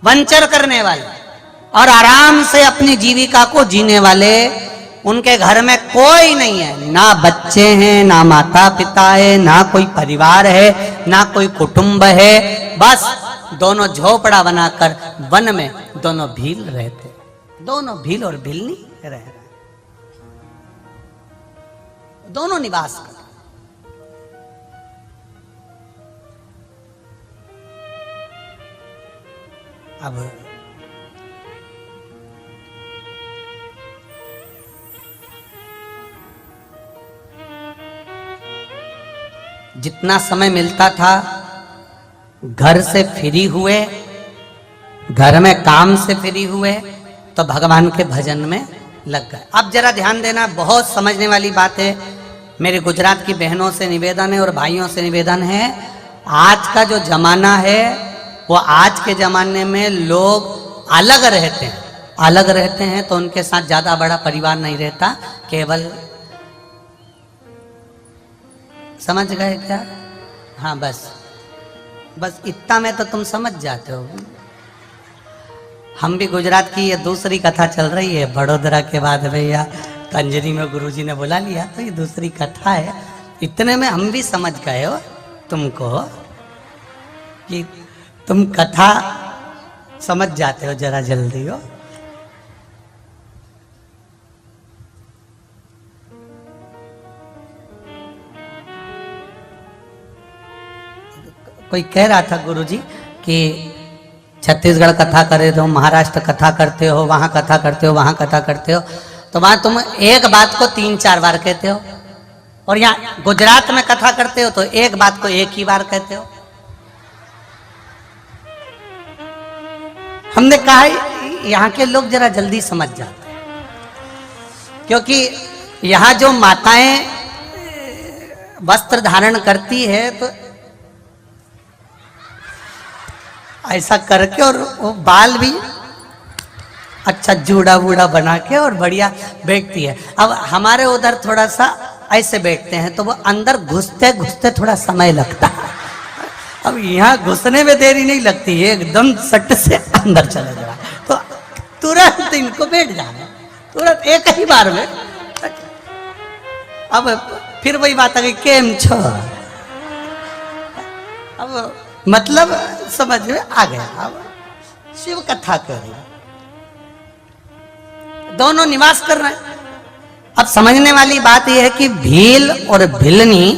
वंचर करने वाले, और आराम से अपनी जीविका को जीने वाले। उनके घर में कोई नहीं है, ना बच्चे हैं, ना माता पिता है, ना कोई परिवार है, ना कोई कुटुंब है। बस दोनों झोपड़ा बनाकर वन में दोनों भील रहते। दोनों भील और भीलनी रह रहे, दोनों निवास कर। अब जितना समय मिलता था घर से फ्री हुए, घर में काम से फ्री हुए, तो भगवान के भजन में लग गए। अब जरा ध्यान देना, बहुत समझने वाली बात है। मेरे गुजरात की बहनों से निवेदन है और भाइयों से निवेदन है, आज का जो जमाना है वो आज के जमाने में लोग अलग रहते हैं। अलग रहते हैं तो उनके साथ ज्यादा बड़ा परिवार नहीं रहता, केवल, समझ गए क्या? हाँ, बस इतना में तो तुम समझ जाते हो। हम भी गुजरात की ये दूसरी कथा चल रही है, बड़ोदरा के बाद भैया कंजरी में गुरुजी ने बुला लिया, तो ये दूसरी कथा है। इतने में हम भी समझ गए हो तुमको कि तुम कथा समझ जाते हो जरा जल्दी हो। कोई कह रहा था गुरुजी कि छत्तीसगढ़ कथा करे हो, महाराष्ट्र कथा करते हो, वहां कथा करते हो, वहां कथा करते हो, तो वहां तुम एक बात को 3-4 बार कहते हो, और यहाँ गुजरात में कथा करते हो तो एक बात को एक ही बार कहते हो। हमने कहा यहाँ के लोग जरा जल्दी समझ जाते हैं, क्योंकि यहाँ जो माताएं वस्त्र धारण करती है तो ऐसा करके, और वो बाल भी अच्छा जूड़ा वूड़ा बना के और बढ़िया बैठती है। अब हमारे उधर थोड़ा सा ऐसे बैठते हैं तो वो अंदर घुसते घुसते थोड़ा समय लगता है। अब यहाँ घुसने में देरी नहीं लगती है, एकदम सट से अंदर चले जाए तो तुरंत इनको बैठ जाना, तुरंत एक ही बार में। अब फिर वही बात आ गई, केम छो, अब मतलब समझ में आ गया। अब शिव कथा कर रही, दोनों निवास कर रहे हैं। अब समझने वाली बात यह है कि भील और भिलनी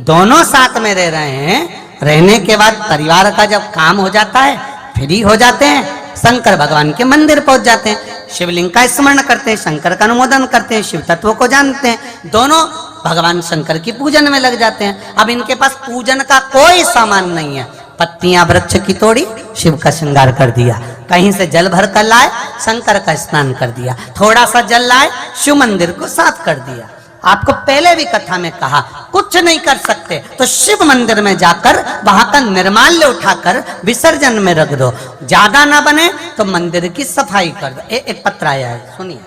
दोनों साथ में रह रहे हैं। रहने के बाद परिवार का जब काम हो जाता है, फ्री हो जाते हैं, शंकर भगवान के मंदिर पहुंच जाते हैं, शिवलिंग का स्मरण करते हैं, शंकर का अनुमोदन करते हैं, शिव तत्व को जानते हैं, दोनों भगवान शंकर की पूजन में लग जाते हैं। अब इनके पास पूजन का कोई सामान नहीं है, पत्तियां वृक्ष की तोड़ी, शिव का श्रृंगार कर दिया, कहीं से जल भर कर लाए, शंकर का स्नान कर दिया, थोड़ा सा जल लाए, शिव मंदिर को साफ कर दिया। आपको पहले भी कथा में कहा, कुछ नहीं कर सकते तो शिव मंदिर में जाकर वहां का निर्माल्य उठाकर विसर्जन में रख दो, ज्यादा ना बने तो मंदिर की सफाई कर दो। एक पत्र आया है, सुनिए।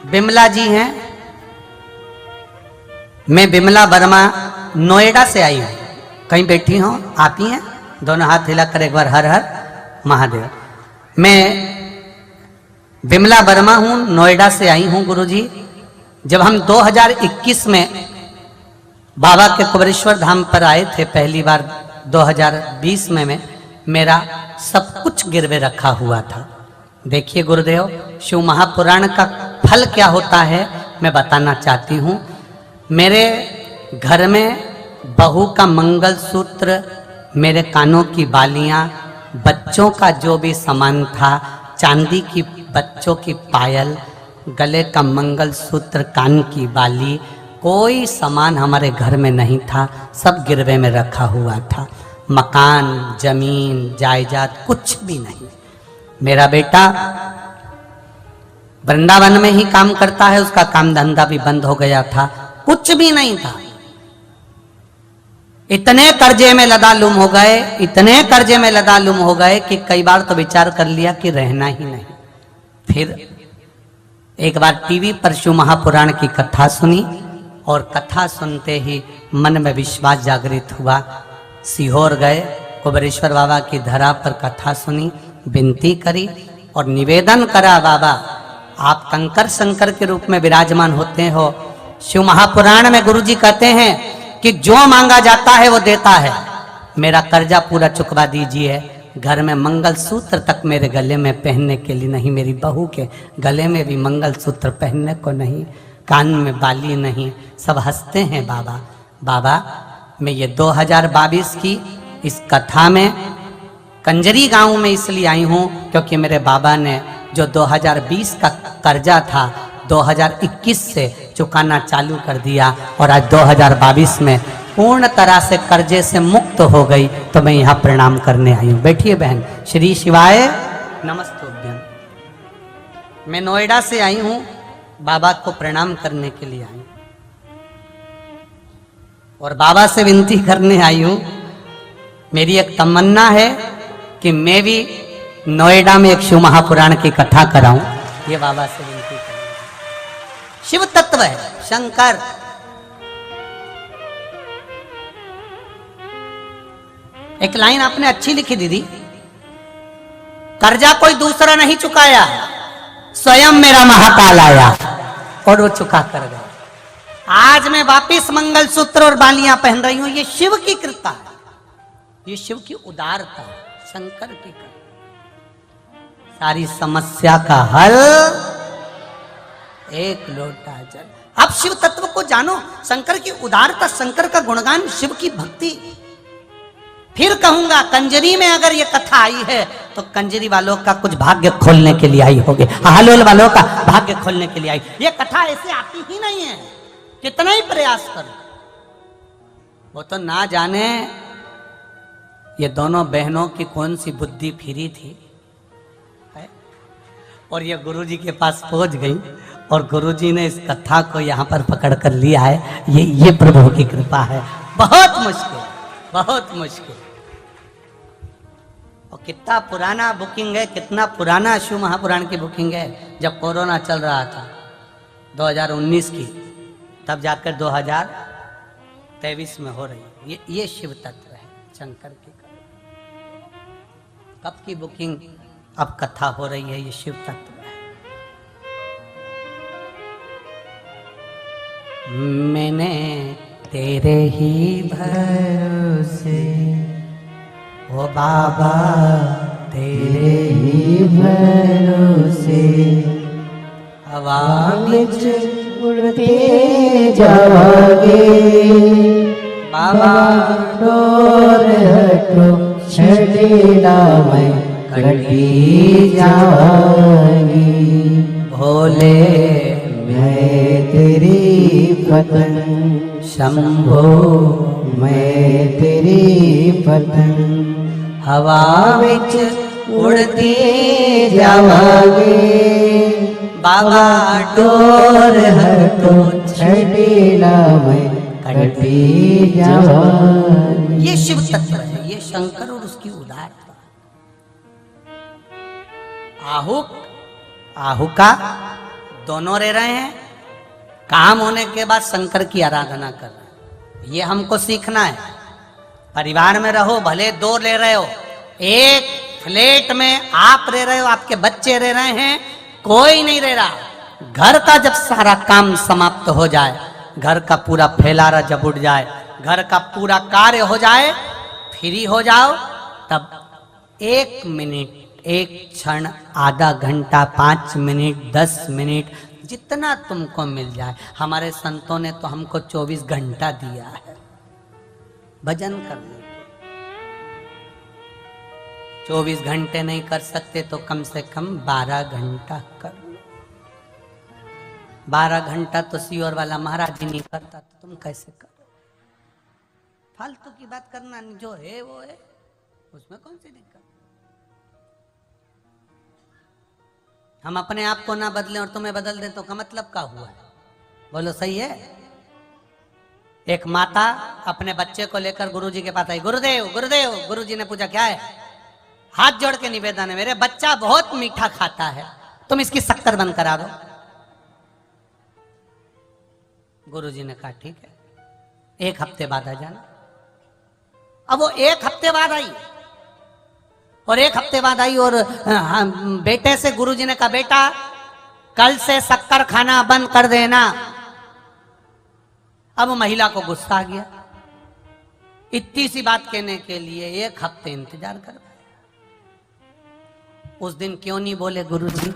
बिमला जी हैं, मैं बिमला वर्मा नोएडा से आई हूं, कहीं बैठी हूं, आप ही हैं, दोनों हाथ हिलाकर एक बार हर हर महादेव। मैं बिमला वर्मा हूं, नोएडा से आई हूं गुरुजी। जब हम 2021 में बाबा के कुबेरेश्वर धाम पर आए थे पहली बार 2020 में मेरा सब कुछ गिरवे रखा हुआ था। देखिए गुरुदेव, शिव महापुराण का फल क्या होता है मैं बताना चाहती हूं। मेरे घर में बहू का मंगलसूत्र, मेरे कानों की बालियां, बच्चों का जो भी सामान था, चांदी की बच्चों की पायल, गले का मंगलसूत्र, कान की बाली, कोई सामान हमारे घर में नहीं था, सब गिरवे में रखा हुआ था। मकान, जमीन, जायदाद कुछ भी नहीं। मेरा बेटा वृंदावन में ही काम करता है, उसका काम धंधा भी बंद हो गया था, कुछ भी नहीं था। इतने कर्जे में लदालुम हो गए, इतने कर्जे में लदालुम हो गए कि कई बार तो विचार कर लिया कि रहना ही नहीं। फिर एक बार टीवी पर शिव महापुराण की कथा सुनी, और कथा सुनते ही मन में विश्वास जागृत हुआ। सीहोर गए, कुबेरेश्वर बाबा की धरा पर कथा सुनी, विनती करी और निवेदन करा, बाबा आप कंकर शंकर के रूप में विराजमान होते हो। शिव महापुराण में गुरुजी कहते हैं कि जो मांगा जाता है वो देता है, मेरा कर्जा पूरा चुकवा दीजिए। घर में मंगलसूत्र तक मेरे गले में पहनने के लिए नहीं, मेरी बहू के गले में भी मंगलसूत्र पहनने को नहीं, कान में बाली नहीं। सब हंसते हैं बाबा। बाबा मैं ये 2022 की इस कथा में कंजरी गांव में इसलिए आई हूँ क्योंकि मेरे बाबा ने जो 2020 का कर्जा था 2021 से चुकाना चालू कर दिया, और आज 2022 में पूर्ण तरह से कर्जे से मुक्त हो गई, तो मैं यहाँ प्रणाम करने आई हूँ। बैठिए बहन। श्री शिवाय नमस्तुभ्यं। मैं नोएडा से आई हूँ, बाबा को प्रणाम करने के लिए आई हूँ और बाबा से विनती करने आई हूँ। मेरी एक तमन्ना है कि मैं भी नोएडा में एक शिव महापुराण की कथा कराऊं, ये बाबा से विनती करूं। शिव तत्व है शंकर, एक लाइन आपने अच्छी लिखी दीदी, कर्जा कोई दूसरा नहीं चुकाया, स्वयं मेरा महाकाल आया। और वो चुका कर गए। आज मैं वापिस मंगलसूत्र और बालियां पहन रही हूं, ये शिव की कृपा है, ये शिव की उदारता है, शंकर की कृपा। सारी समस्या का हल एक लोटा जल। अब शिव तत्व को जानो, शंकर की उदारता, शंकर का गुणगान, शिव की भक्ति। फिर कहूंगा कंजरी में अगर ये कथा आई है तो कंजरी वालों का कुछ भाग्य खोलने के लिए आई होगी, हालोल वालों का भाग्य खोलने के लिए आई। ये कथा ऐसे आती ही नहीं है, कितना ही प्रयास करो। वो तो ना जाने ये दोनों बहनों की कौन सी बुद्धि फिरी थी और ये गुरुजी के पास पहुंच गई और गुरुजी ने इस कथा को यहाँ पर पकड़ कर लिया है। ये प्रभु की कृपा है। बहुत मुश्किल, बहुत मुश्किल। और कितना पुराना बुकिंग है, कितना पुराना शिव महापुराण की बुकिंग है। जब कोरोना चल रहा था 2019 की, तब जाकर 2023 में हो रही। ये शिव तत्व है शंकर की। कब की बुकिंग, अब कथा हो रही है, ये शिव तत्व है। मैंने तेरे ही भरोसे, ओ बाबा तेरे ही भरोसे, हवा में उड़ते जाओगे बाबा डोर हटो छड़ीला में कटी जाएगी। भोले मैं तेरी पतन, शंभो मैं तेरी पतन, हवा विच उड़ती जावागे बाबा डोर हटो छड़ीला में कटी जावागे। ये शिव तत्व है, ये शंकर और उसकी उदारता। आहुका दोनों रह रहे हैं, काम होने के बाद शंकर की आराधना कर रहे हैं। ये हमको सीखना है। परिवार में रहो, भले दो ले रहे हो, एक फ्लैट में आप रह रहे हो, आपके बच्चे रह रहे हैं, कोई नहीं रह रहा। घर का जब सारा काम समाप्त हो जाए, घर का पूरा फैलारा जब उठ जाए, घर का पूरा कार्य हो जाए, फ्री हो जाओ, तब 1 मिनट, 1 क्षण, आधा घंटा, 5 मिनट, 10 मिनट, जितना तुमको मिल जाए। हमारे संतों ने तो हमको 24 घंटा दिया है भजन करने के। 24 घंटे नहीं कर सकते तो कम से कम 12 घंटा कर लो। 12 घंटा तो सीओर वाला महाराज ही नहीं करता, तो तुम कैसे करो? फालतू की बात करना, जो है वो है, उसमें कौन सी दिक्कत। हम अपने आप को ना बदलें और तुम्हें बदल दें तो का मतलब क्या हुआ है? बोलो सही है। एक माता अपने बच्चे को लेकर गुरुजी के पास आई। गुरुदेव गुरुदेव, गुरुजी ने पूछा क्या है? हाथ जोड़ के निवेदन है, मेरे बच्चा बहुत मीठा खाता है, तुम इसकी शक्कर बंद करा दो। गुरुजी ने कहा ठीक है, 1 हफ्ते बाद आ जाना। अब वो 1 हफ्ते बाद आई और 1 हफ्ते बाद आई और बेटे से गुरुजी ने कहा बेटा कल से शक्कर खाना बंद कर देना। अब महिला को गुस्सा आ गया, इतनी सी बात कहने के लिए 1 हफ्ते इंतजार कर। उस दिन क्यों नहीं बोले गुरुजी?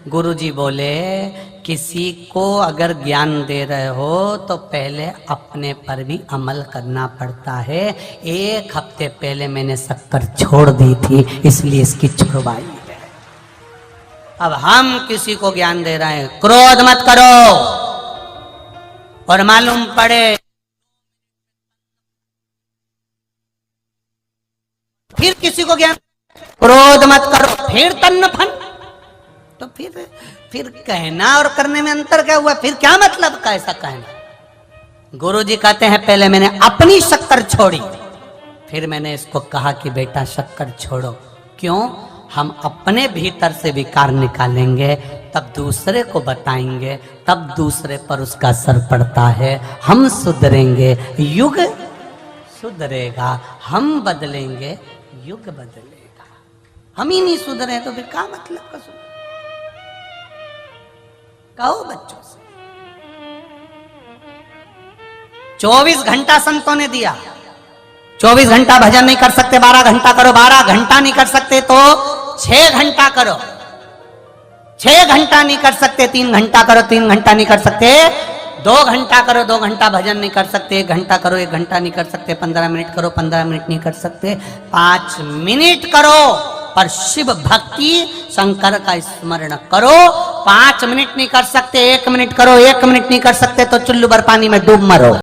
गुरुजी बोले किसी को अगर ज्ञान दे रहे हो तो पहले अपने पर भी अमल करना पड़ता है। 1 हफ्ते पहले मैंने शक्कर छोड़ दी थी, इसलिए इसकी छुड़वाई है। अब हम किसी को ज्ञान दे रहे हैं, क्रोध मत करो, और मालूम पड़े फिर किसी को ज्ञान, क्रोध मत करो, फिर तन्न फन, तो फिर कहना और करने में अंतर क्या हुआ? फिर क्या मतलब का ऐसा कहना? गुरुजी कहते हैं पहले मैंने अपनी शक्कर छोड़ी, फिर मैंने इसको कहा कि बेटा शक्कर छोड़ो। क्यों? हम अपने भीतर से विकार निकालेंगे, तब दूसरे को बताएंगे, तब दूसरे पर उसका असर पड़ता है। हम सुधरेंगे, युग सुधरेगा। हम बदलेंगे, युग बदलेगा। हम ही नहीं सुधरे तो फिर क्या मतलब का सुधर? कहो बच्चों से, 24 घंटा संतों ने दिया। 24 घंटा भजन नहीं कर सकते, 12 घंटा करो। 12 घंटा नहीं कर सकते तो 6 घंटा करो। 6 घंटा नहीं कर सकते 3 घंटा करो। 3 घंटा नहीं कर सकते 2 घंटा करो। 2 घंटा भजन नहीं कर सकते 1 घंटा करो। 1 घंटा नहीं कर सकते 15 मिनट करो। 15 मिनट नहीं कर सकते 5 मिनट करो। पर शिव भक्ति शंकर का स्मरण करो। 5 मिनट नहीं कर सकते 1 मिनट करो। 1 मिनट नहीं कर सकते तो चुल्लू भर पानी में डूब मरो।